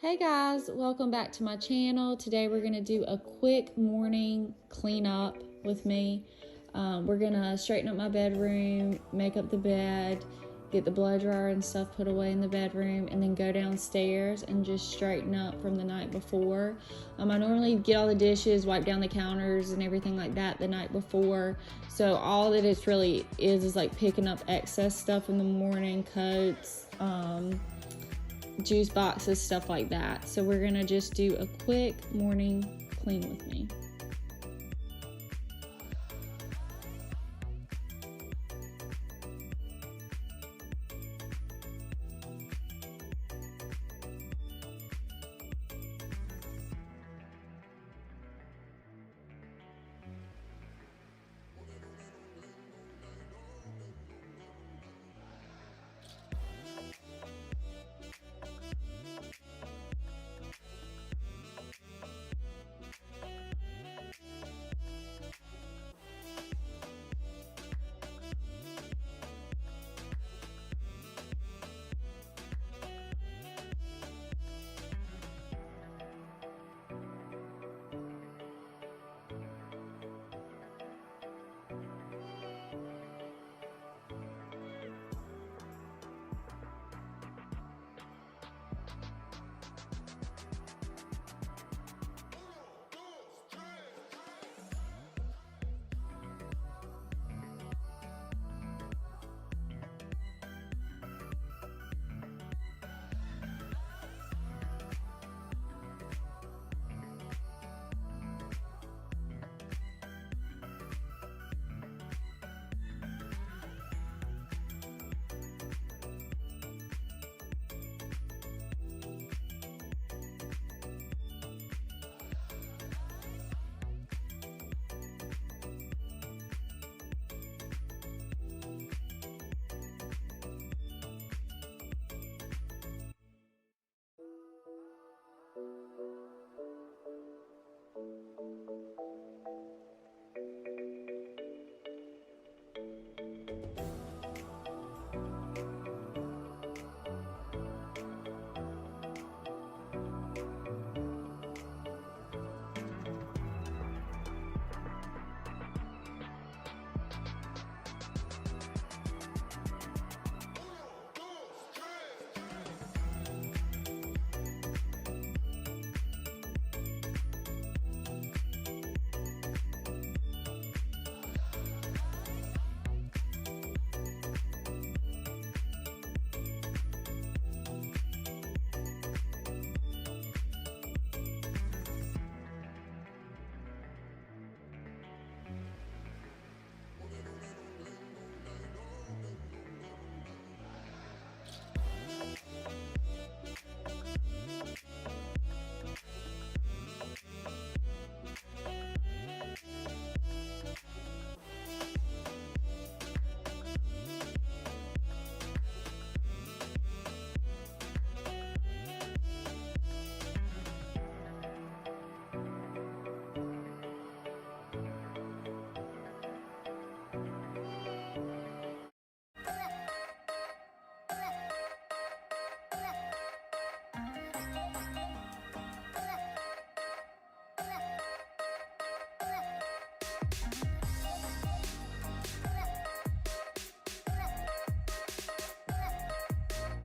Hey guys, welcome back to my channel. Today we're going to do a quick morning cleanup with me. We're going to straighten up my bedroom, make up the bed, get the blow dryer and stuff put away in the bedroom, and then go downstairs and just straighten up from the night before. I normally get all the dishes, wipe down the counters and everything like that the night before. So all that it's really is like picking up excess stuff in the morning, coats, juice boxes, stuff like that. So we're gonna just do a quick morning clean with me.